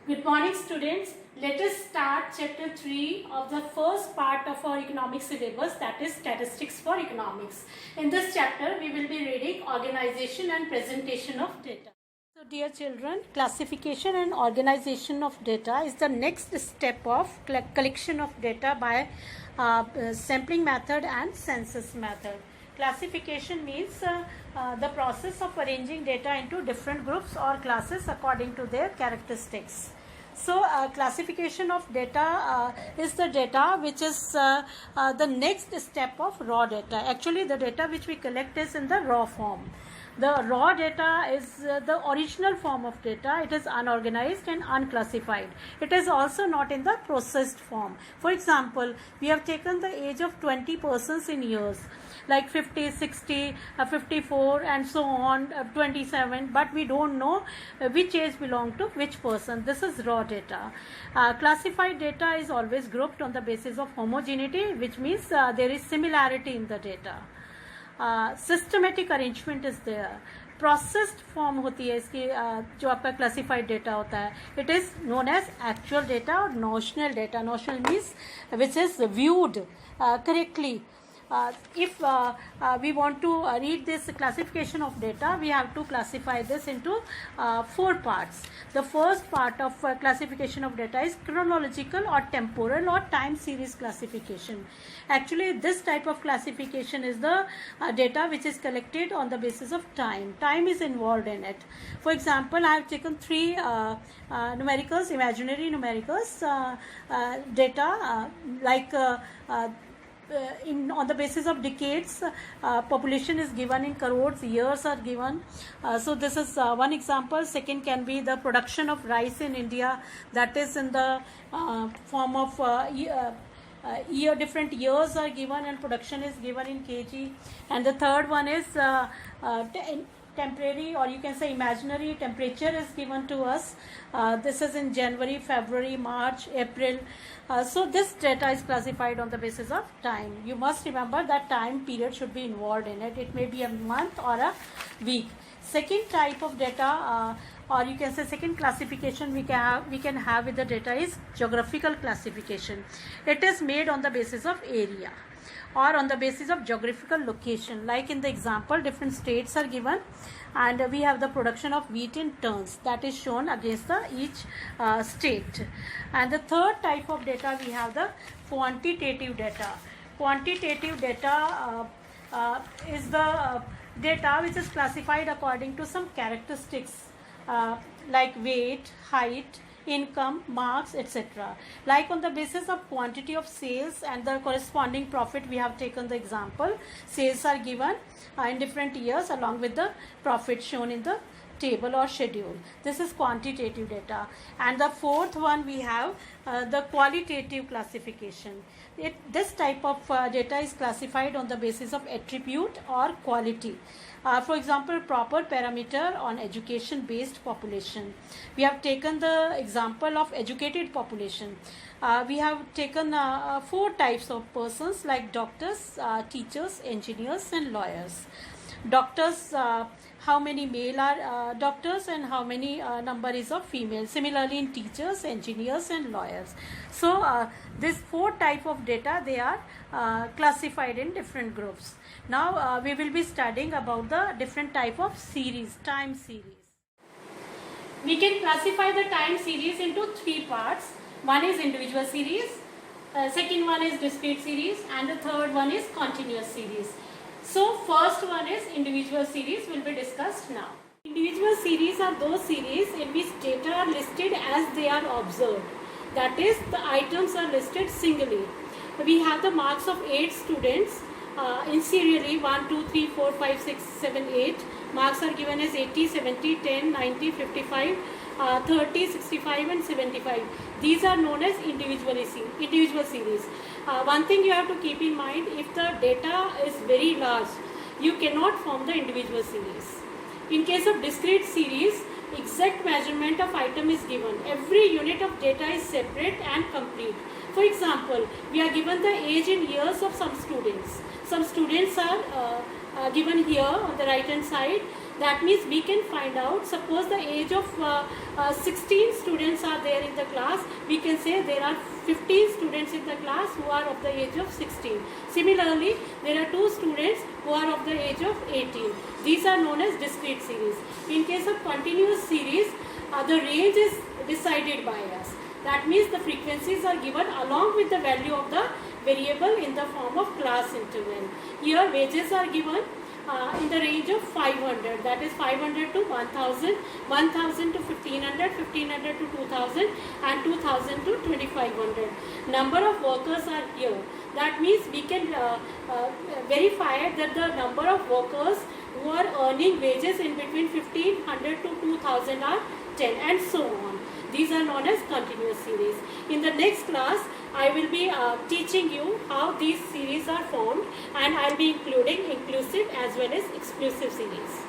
Good morning, students. Let us start chapter 3 of the first part of our economics syllabus, that is statistics for economics. In this chapter, we will be reading organization and presentation of data. So dear children, classification and organization of data is the next step of collection of data by sampling method and census method. Classification means the process of arranging data into different groups or classes according to their characteristics. So classification of data is the data which is the next step of raw data. Actually, the data which we collect is in the raw form. The raw data is the original form of data. It is unorganized and unclassified. It is also not in the processed form. For example, we have taken the age of 20 persons in years, like 50, 60, 54 and so on, 27, but we don't know which age belong to which person. This is raw data. Classified data is always grouped on the basis of homogeneity, which means there is similarity in the data. Systematic arrangement is there. Processed form होती है इसकी जो आपका classified data होता है. It is known as actual data और notional data. Notional means which is viewed correctly. If we want to read this classification of data, we have to classify this into 4 parts. The first part of classification of data is chronological or temporal or time series classification. Actually, this type of classification is the data which is collected on the basis of time. Time is involved in it. For example, I have taken 3 numericals, imaginary numericals data like on the basis of decades. Population is given in crores, years are given. So this is one example. Second can be the production of rice in India, that is in the form of year. Different years are given and production is given in kg. And the third one is temporary, or you can say imaginary temperature is given to us. This is in January, February, March, April. So this data is classified on the basis of time. You must remember that time period should be involved in it. It may be a month or a week. Second type of data, or you can say second classification we can have with the data is geographical classification. It is made on the basis of area or on the basis of geographical location. Like in the example, different states are given and we have the production of wheat in tons that is shown against the each state. And the third type of data, we have the quantitative data. Quantitative data is the data which is classified according to some characteristics like weight, height, income, marks, etc. Like on the basis of quantity of sales and the corresponding profit, we have taken the example. Sales are given in different years along with the profit shown in the table or schedule. This is quantitative data. And the fourth one, we have the qualitative classification. This type of data is classified on the basis of attribute or quality. For example, proper parameter on education based population. We have taken the example of educated population. We have taken 4 types of persons like doctors, teachers, engineers and lawyers. Doctors, how many male are doctors and how many number is of female. Similarly in teachers, engineers and lawyers. So these 4 type of data, they are classified in different groups. Now we will be studying about the different type of series, time series. We can classify the time series into 3 parts. One is individual series, second one is discrete series and the third one is continuous series. So first one is individual series will be discussed now. Individual series are those series in which data are listed as they are observed. That is, the items are listed singly. We have the marks of 8 students in serially 1, 2, 3, 4, 5, 6, 7, 8. Marks are given as 80, 70, 10, 90, 55, 30, 65 and 75. These are known as individual series. One thing you have to keep in mind, if the data is very large, you cannot form the individual series. In case of discrete series, exact measurement of item is given. Every unit of data is separate and complete. For example, we are given the age in years of some students. Some students are given here on the right hand side. That means we can find out, suppose the age of 16 students are there in the class, we can say there are 15 students in the class who are of the age of 16. Similarly, there are 2 students who are of the age of 18. These are known as discrete series. In case of continuous series, the range is decided by us. That means the frequencies are given along with the value of the variable in the form of class interval. Here wages are given in the range of 500, that is 500 to 1000, 1000 to 1500, 1500 to 2000 and 2000 to 2500. Number of workers are here. That means we can verify that the number of workers who are earning wages in between 1500 to 2000 are 10 and so on. These are known as continuous series. In the next class, I will be teaching you how these series are formed, and I will be including inclusive as well as exclusive series.